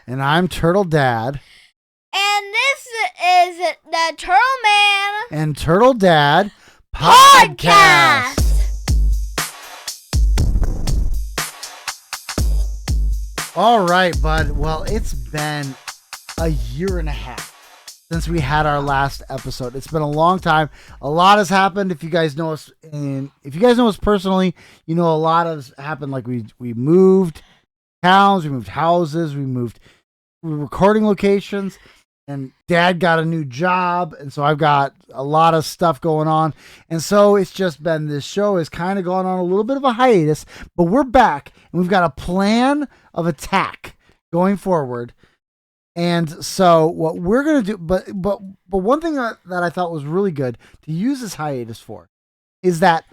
And I'm Turtle Dad. And this is the Turtle Man And Turtle Dad Podcast. All right, bud. Well, it's been a year and a half since we had our last episode. It's been a long time. A lot has happened. If you guys know us, personally, you know a lot has happened. Like we moved towns, we moved houses, we moved recording locations, and Dad got a new job, and so I've got a lot of stuff going on. And so it's just been, this show has kind of gone on a little bit of a hiatus, but we're back and we've got a plan of attack going forward. And so what we're going to do, but one thing that I thought was really good to use this hiatus for is that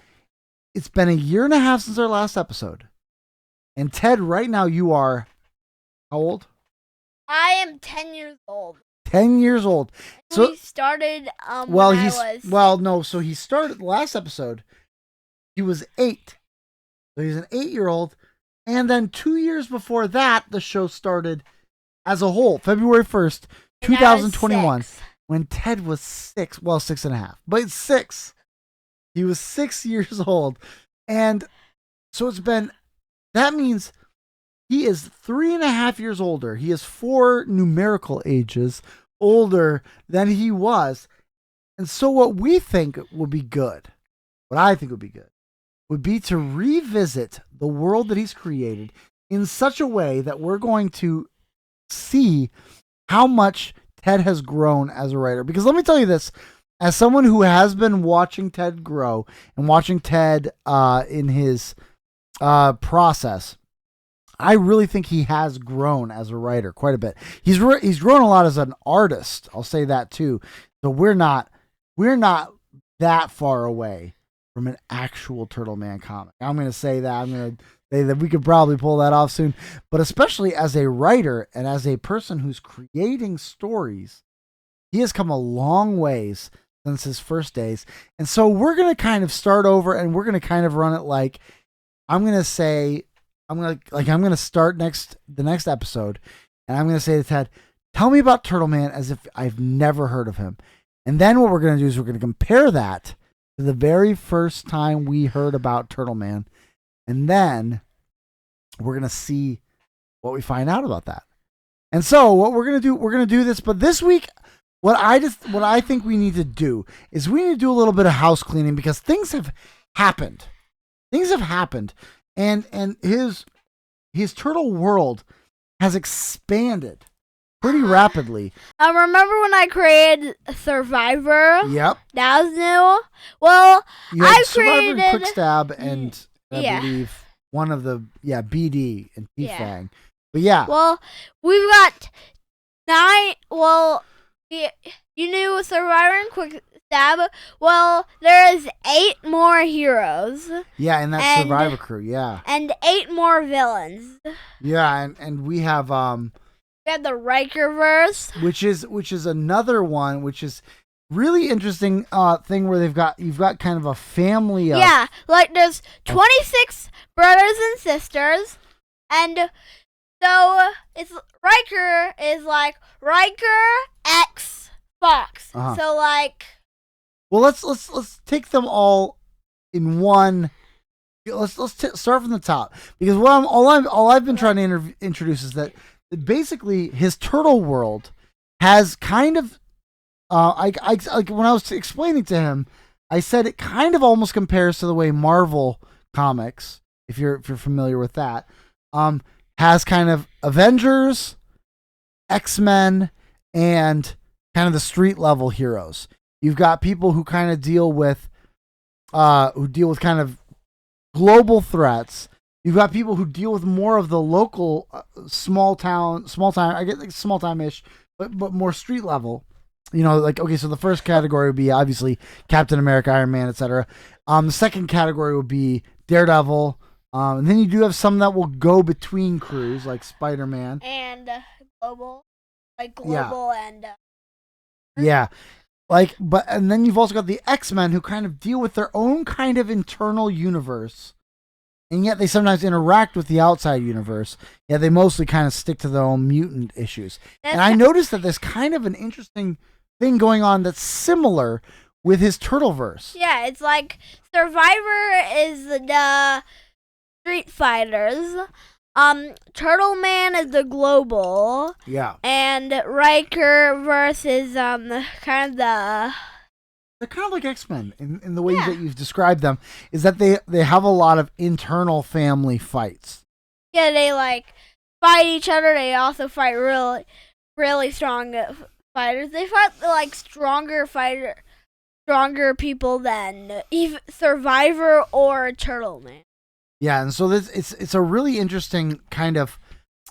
it's been a year and a half since our last episode. And Ted, right now you are how old? I am 10 years old. 10 years old. So we started so he started the last episode. He was 8. So he's an 8-year-old. And then 2 years before that, the show started as a whole, February 1st, 2021, when Ted was 6, well, 6.5, but 6. He was 6 years old. And so that means he is 3.5 years older. He is 4 numerical ages older than he was. And so what we think would be good, what I think would be good, would be to revisit the world that he's created in such a way that we're going to see how much Ted has grown as a writer. Because let me tell you this, as someone who has been watching Ted grow and watching Ted in his process, I really think he has grown as a writer quite a bit. He's grown a lot as an artist. I'll say that too. So we're not that far away from an actual Turtle Man comic. I'm going to say that. I'm going to say that we could probably pull that off soon. But especially as a writer and as a person who's creating stories, he has come a long ways since his first days. And so we're going to kind of start over, and we're going to kind of run it like, I'm going to start the next episode, and I'm going to say to Ted, tell me about Turtle Man as if I've never heard of him. And then what we're going to do is we're going to compare that to the very first time we heard about Turtle Man. And then we're going to see what we find out about that. And so what we're going to do this, but this week, what I think we need to do is we need to do a little bit of house cleaning, because things have happened. And his turtle world has expanded pretty rapidly. I remember when I created Survivor. Yep. That was new. Well, I Survivor created and Quickstab and I believe one of the BD and T-Fang. But yeah. Well, we've got 9. Well, you knew Survivor and Quickstab. Well, there is 8 more heroes. Yeah, in that Survivor crew, yeah. And 8 more villains. Yeah, and we have we have the Rikerverse, which is another one, which is really interesting thing where you've got kind of a family of, like there's 26 brothers and sisters, and so it's Riker is like Riker X Fox. Uh-huh. So like, well, let's take them all in one. Let's start from the top, because all I've been trying to introduce is that basically his turtle world has kind of I when I was explaining to him, I said it kind of almost compares to the way Marvel Comics, if you're familiar with that, has kind of Avengers, X-Men, and kind of the street level heroes. You've got people who kind of deal with kind of global threats. You've got people who deal with more of the local small time. I get like small time-ish, but more street level. You know, like, okay, so the first category would be obviously Captain America, Iron Man, etc. The second category would be Daredevil. And then you do have some that will go between crews, like Spider-Man. And global. And yeah. And then you've also got the X-Men, who kind of deal with their own kind of internal universe. and yet they sometimes interact with the outside universe. Yeah, they mostly kind of stick to their own mutant issues. And I noticed that there's kind of an interesting thing going on that's similar with his Turtleverse. Yeah, it's like Survivor is the Street Fighters. Turtle Man is the global. Yeah. And Riker versus kind of the. They're kind of like X-Men in the way that you've described them, is that they have a lot of internal family fights. Yeah, they like fight each other. They also fight really strong fighters. They fight like stronger people than even Survivor or Turtle Man. Yeah, and so it's a really interesting kind of.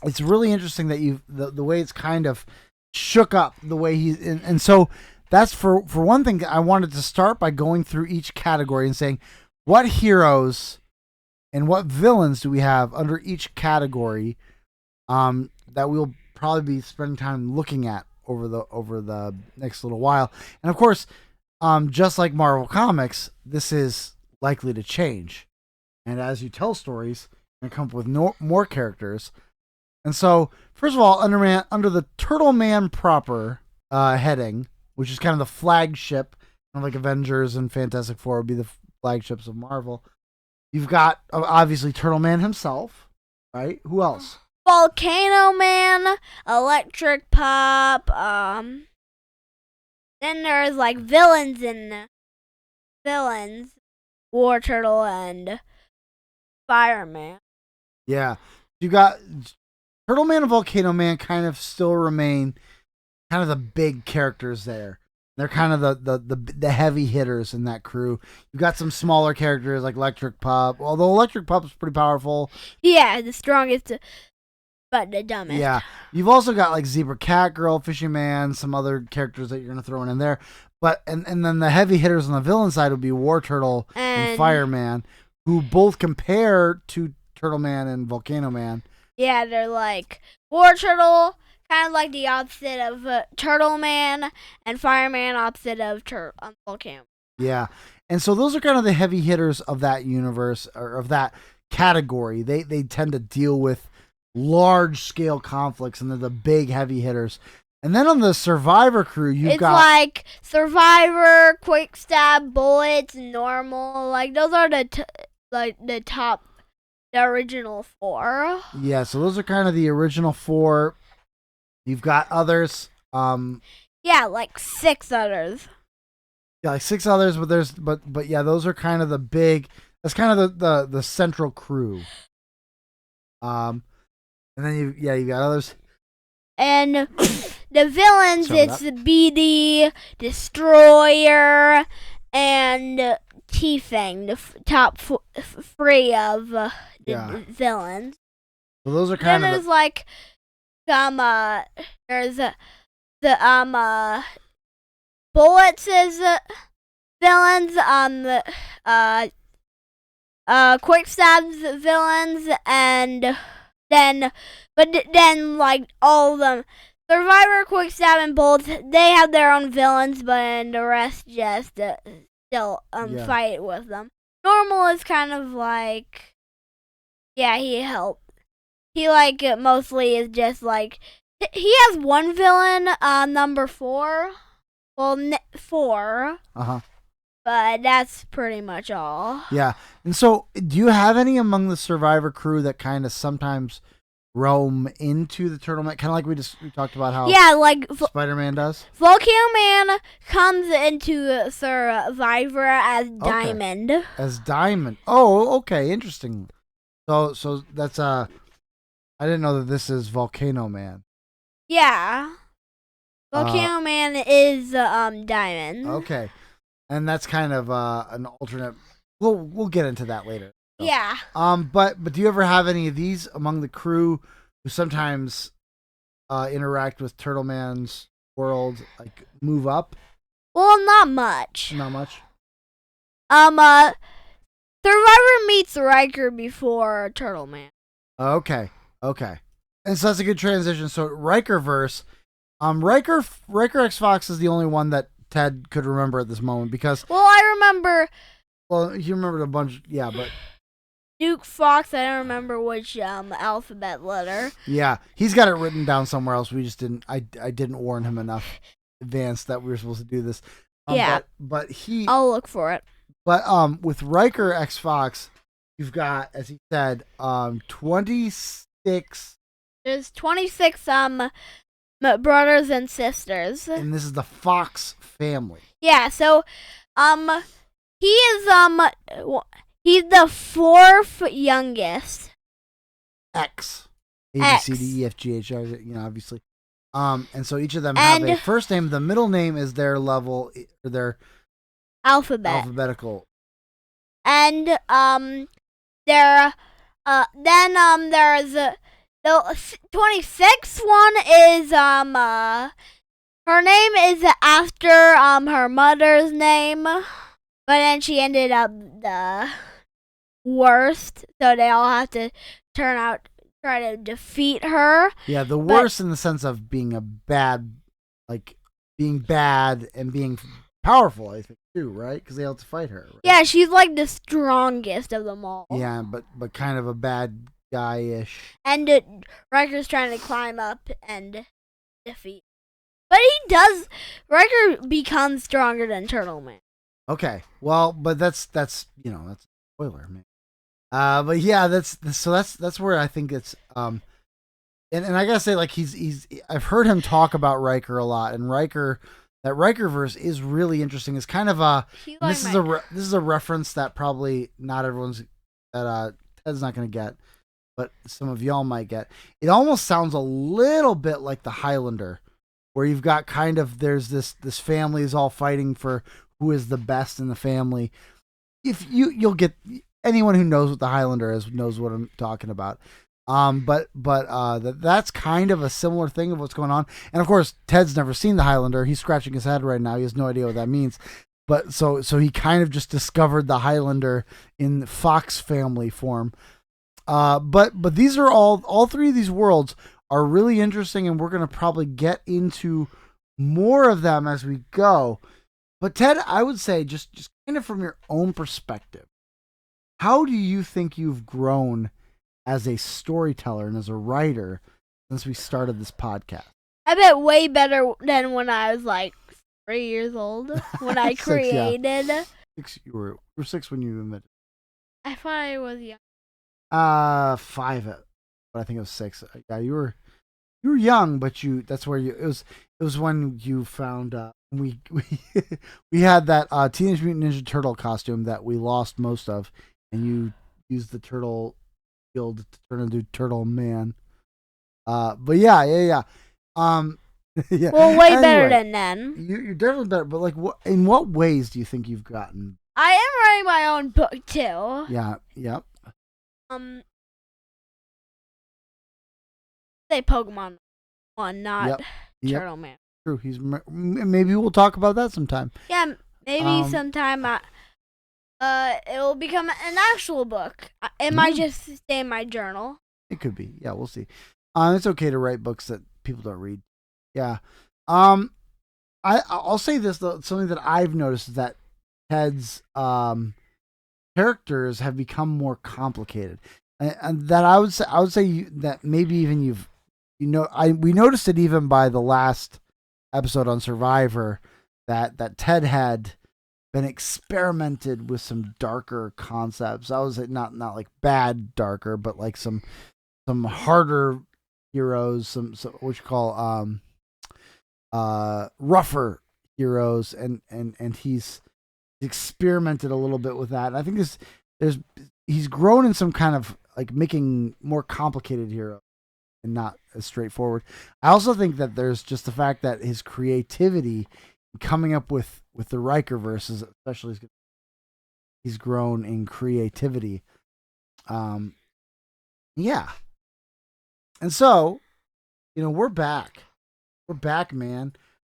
It's really interesting that the way it's kind of shook up the way he's and so. That's for one thing. I wanted to start by going through each category and saying what heroes and what villains do we have under each category that we'll probably be spending time looking at over the next little while. And of course, just like Marvel Comics, this is likely to change. And as you tell stories, you're going to come up with more characters. And so, first of all, under the Turtle Man proper heading, which is kind of the flagship, kind of like Avengers and Fantastic Four would be the flagships of Marvel. You've got, obviously, Turtle Man himself, right? Who else? Volcano Man, Electric Pop, then there's, like, villains, War Turtle and Fireman. Yeah. You got Turtle Man and Volcano Man kind of still remain kind of the big characters there. They're kind of the heavy hitters in that crew. You've got some smaller characters like Electric Pup, although Electric Pup's pretty powerful. Yeah, the strongest, but the dumbest. Yeah. You've also got like Zebra Cat Girl, Fishy Man, some other characters that you're going to throw in there. But and then the heavy hitters on the villain side would be War Turtle and Fireman, who both compare to Turtle Man and Volcano Man. Yeah, they're like War Turtle, kind of like the opposite of Turtle Man, and Fireman opposite of Volcano. Yeah, and so those are kind of the heavy hitters of that universe or of that category. They tend to deal with large scale conflicts, and they're the big heavy hitters. And then on the Survivor crew, you've got like Survivor, Quick Stab, Bullets, Normal. Like those are the top, the original four. Yeah, so those are kind of the original four. You've got others. Yeah, like 6 others. Yeah, like 6 others, but yeah, those are kind of the big. That's kind of the central crew. And then you got others. And the villains, it's BD, Destroyer, and T-Fang, the top 3 of the villains. So those are kind of. Then there's like there's the Bullets is villains, Quick Stab's villains, and then like all of them, Survivor, Quick Stab, and Bullets, they have their own villains, but the rest just still fight with them. Normal is kind of like, yeah, he helped. He like mostly is just like, he has one villain, number 4. Well, 4. But that's pretty much all. Yeah. And so, do you have any among the Survivor crew that kind of sometimes roam into the Turtle Man? Kind of like we talked about how like Spider-Man does? Volcano Man comes into Survivor as Diamond. Okay. As Diamond. Oh, okay. Interesting. So that's I didn't know that this is Volcano Man. Yeah. Volcano Man is Diamond. Okay. And that's kind of an alternate. We'll get into that later. So. Yeah. But do you ever have any of these among the crew who sometimes interact with Turtle Man's world, like move up? Well, not much. Not much. Survivor meets Riker before Turtle Man. Okay. And so that's a good transition. So Rikerverse, Riker X Fox is the only one that Ted could remember at this moment because. Well, I remember. Well, he remembered a bunch, yeah, but Duke Fox. I don't remember which alphabet letter. Yeah, he's got it written down somewhere else. We just didn't. I didn't warn him enough advance that we were supposed to do this. Yeah. But he. I'll look for it. But with Riker X Fox, you've got, as he said, 26. There's 26 brothers and sisters. And this is the Fox family. Yeah. So he is he's the 4th youngest. X. A, B, C, D, E, F, G, H, I, obviously. And so each of them have a first name. The middle name is their level, or their alphabetical. And there's the 26th one is her name is after her mother's name, but then she ended up the worst, so they all have to try to defeat her. Yeah, the worst in the sense of being being bad and being powerful, I think, too, right? Because they have to fight her. Right? Yeah, she's like the strongest of them all. Yeah, but kind of a bad guy-ish. And Riker's trying to climb up and defeat. But Riker becomes stronger than Turtle Man. Okay, well, but that's a spoiler, man. But yeah, that's where I think it's and I gotta say, like, he's I've heard him talk about Riker a lot, and that Rikerverse is really interesting. It's kind of this is a reference that probably not everyone's Ted's not gonna get, but some of y'all might get. It almost sounds a little bit like the Highlander, where you've got kind of there's this family is all fighting for who is the best in the family. If you'll get anyone who knows what the Highlander is knows what I'm talking about. But that's kind of a similar thing of what's going on. And of course, Ted's never seen the Highlander. He's scratching his head right now. He has no idea what that means. But so he kind of just discovered the Highlander in Fox family form. But these are all three of these worlds are really interesting, and we're gonna probably get into more of them as we go. But Ted, I would say just kind of from your own perspective, how do you think you've grown as a storyteller and as a writer since we started this podcast? I bet way better than when I was like 3 years old when I created. 6, you were 6 when you invented. I thought I was young. 5, but I think it was 6. Yeah, you were young, but that's where it was when you found we had that Teenage Mutant Ninja Turtle costume that we lost most of, and you used the turtle guild to turn into Turtle Man. But yeah. Yeah. Well, way better than then. You're definitely better, but like, in what ways do you think you've gotten? I am writing my own book too. Yeah. Yep. Say Pokemon one, not Turtle Man. True. Maybe we'll talk about that sometime. Yeah, maybe sometime. It will become an actual book. It might just stay in my journal. It could be. Yeah, we'll see. It's okay to write books that people don't read. Yeah. I'll say this though. Something that I've noticed is that Ted's characters have become more complicated, and that I would say that maybe even we noticed it even by the last episode on Survivor that Ted had been experimented with some darker concepts. I was not like bad darker, but like some harder heroes, some what you call rougher heroes, and he's experimented a little bit with that. And I think he's grown in some kind of like making more complicated heroes and not as straightforward. I also think that there's just the fact that his creativity coming up with the Riker verses, especially, he's grown in creativity. Yeah. And so, we're back. We're back, man.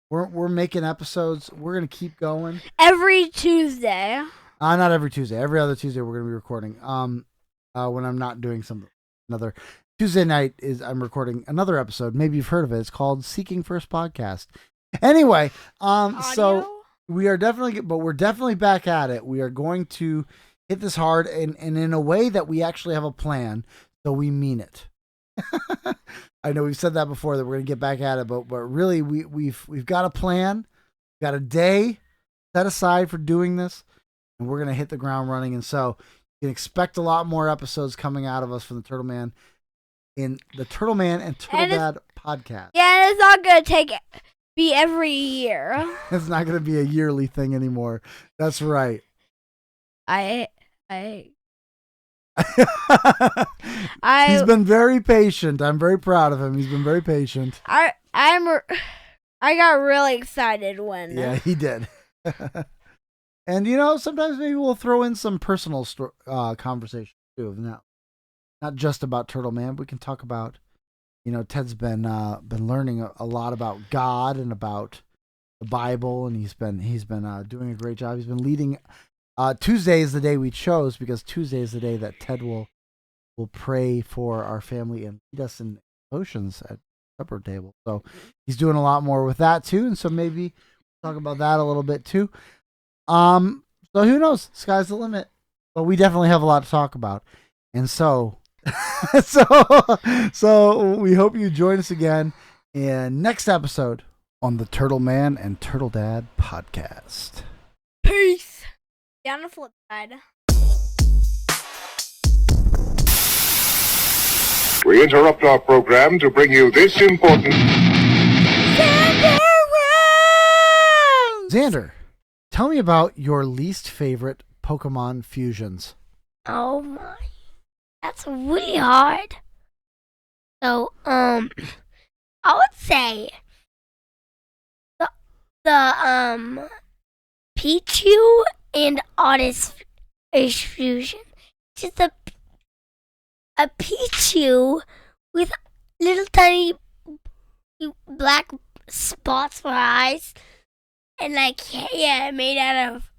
We're making episodes. We're gonna keep going every Tuesday. Not every Tuesday. Every other Tuesday we're gonna be recording. When I'm not doing another Tuesday night I'm recording another episode. Maybe you've heard of it. It's called Seeking First Podcast. Anyway, so we are definitely back at it. We are going to hit this hard and in a way that we actually have a plan, so we mean it. I know we've said that before that we're gonna get back at it, but really we've got a plan, we've got a day set aside for doing this, and we're gonna hit the ground running. And so you can expect a lot more episodes coming out of us from the Turtle Man in the Turtle Man and Turtle Dad podcast. Yeah, and it's not gonna be every year. It's not gonna be a yearly thing anymore. That's right. He's been very patient. I'm very proud of him. He's been very patient. I got really excited when. Yeah, he did. And sometimes maybe we'll throw in some personal conversation too. Not just about Turtle Man. We can talk about, Ted's been learning a lot about God and about the Bible, and he's been doing a great job. He's been leading. Tuesday is the day we chose because Tuesday is the day that Ted will pray for our family and lead us in devotions at supper table. So he's doing a lot more with that too, and so maybe we'll talk about that a little bit too. So who knows? Sky's the limit. But we definitely have a lot to talk about, and so we hope you join us again in next episode on the Turtle Man and Turtle Dad podcast. Peace. On the flip side. We interrupt our program to bring you this important... Xander, tell me about your least favorite Pokemon fusions. Oh my, that's really hard. So, I would say the Pichu and Otis fusion. Just a Pichu with little tiny black spots for eyes and hair made out of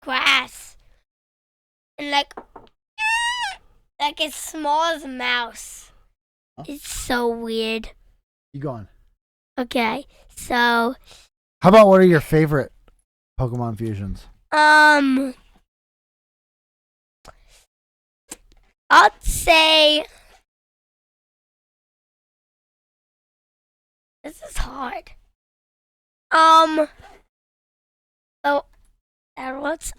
grass and as small as a mouse. Huh? It's so weird. You going? Okay, so how about what are your favorite Pokemon fusions? I'd say this is hard. So what's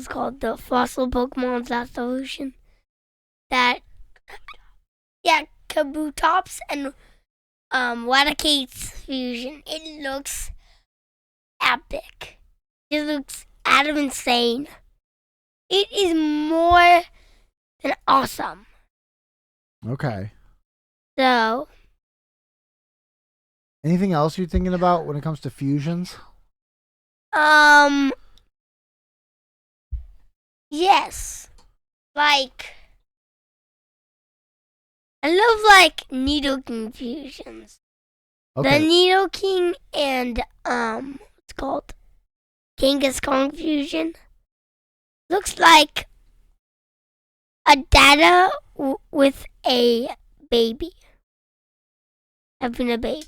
called the fossil Pokemon's last evolution? Kabutops and Wadacate's fusion. It looks epic. It looks out of insane. It is more than awesome. Okay. So, anything else you're thinking about when it comes to fusions? Yes. I love Nidoking fusions. Okay. The Nidoking and what's called Genghis Kong fusion looks like a dada with a baby. Having a baby.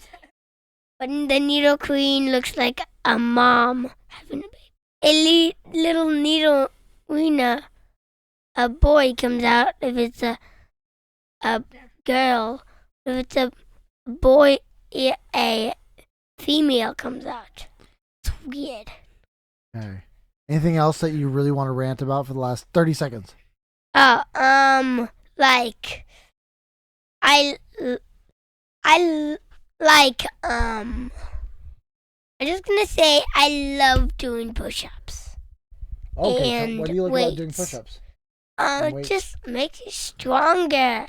But the Nidoqueen looks like a mom having a baby. A little Nidorina, a boy comes out if it's a girl. If it's a boy, a female comes out. It's weird. Okay. Anything else that you really want to rant about for the last 30 seconds? I'm just gonna say I love doing push-ups. Okay, And so what do you like about doing weights. push-ups? It just makes you stronger.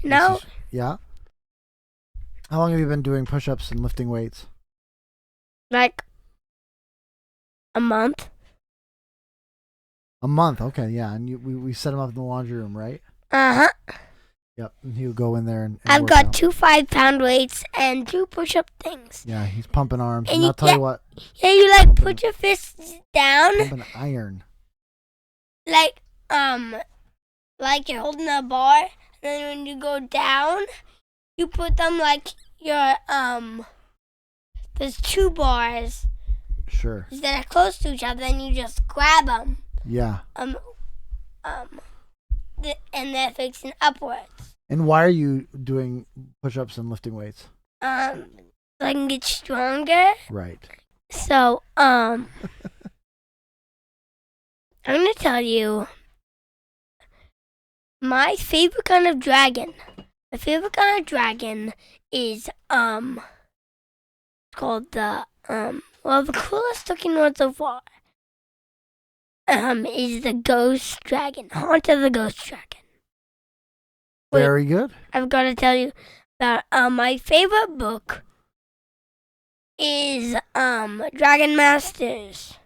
You know? Yeah. How long have you been doing push-ups and lifting weights? A month. A month, okay, yeah. And we set him up in the laundry room, right? Uh-huh. Yep, and he'll go in there and I've work got out. 2 5-pound weights and 2 push-up things. Yeah, he's pumping arms. And And I'll tell you what. Yeah, you put your fists down. Pumping iron. You're holding a bar, and then when you go down, you put them your there's 2 bars Sure. that are close to each other, and you just grab them. Yeah. and they're facing upwards. And why are you doing push-ups and lifting weights? So I can get stronger. Right. So, I'm gonna tell you my favorite kind of dragon. My favorite kind of dragon is called the the coolest looking one so far. Is the ghost dragon. Haunt of the ghost dragon. Very good. I've got to tell you that my favorite book is Dragon Masters.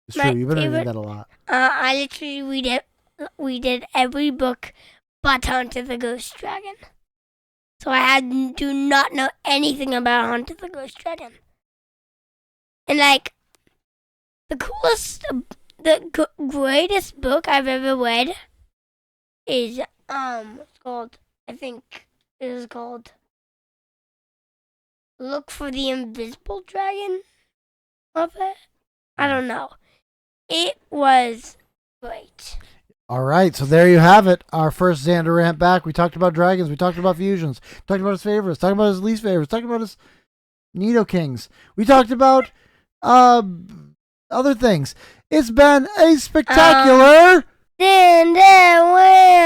It's true. You've been reading that a lot. I literally read it every book but Haunt of the Ghost Dragon. So I do not know anything about Haunt of the Ghost Dragon. And like the greatest book I've ever read is it's called, I think it is called Look for the Invisible Dragon of it. I don't know. It was great. All right, so there you have it. Our first Xander rant back. We talked about dragons. We talked about fusions. Talked about his favorites. Talked about his least favorites. Talked about his Nidokings. We talked about other things. It's been a spectacular. Xander Rants.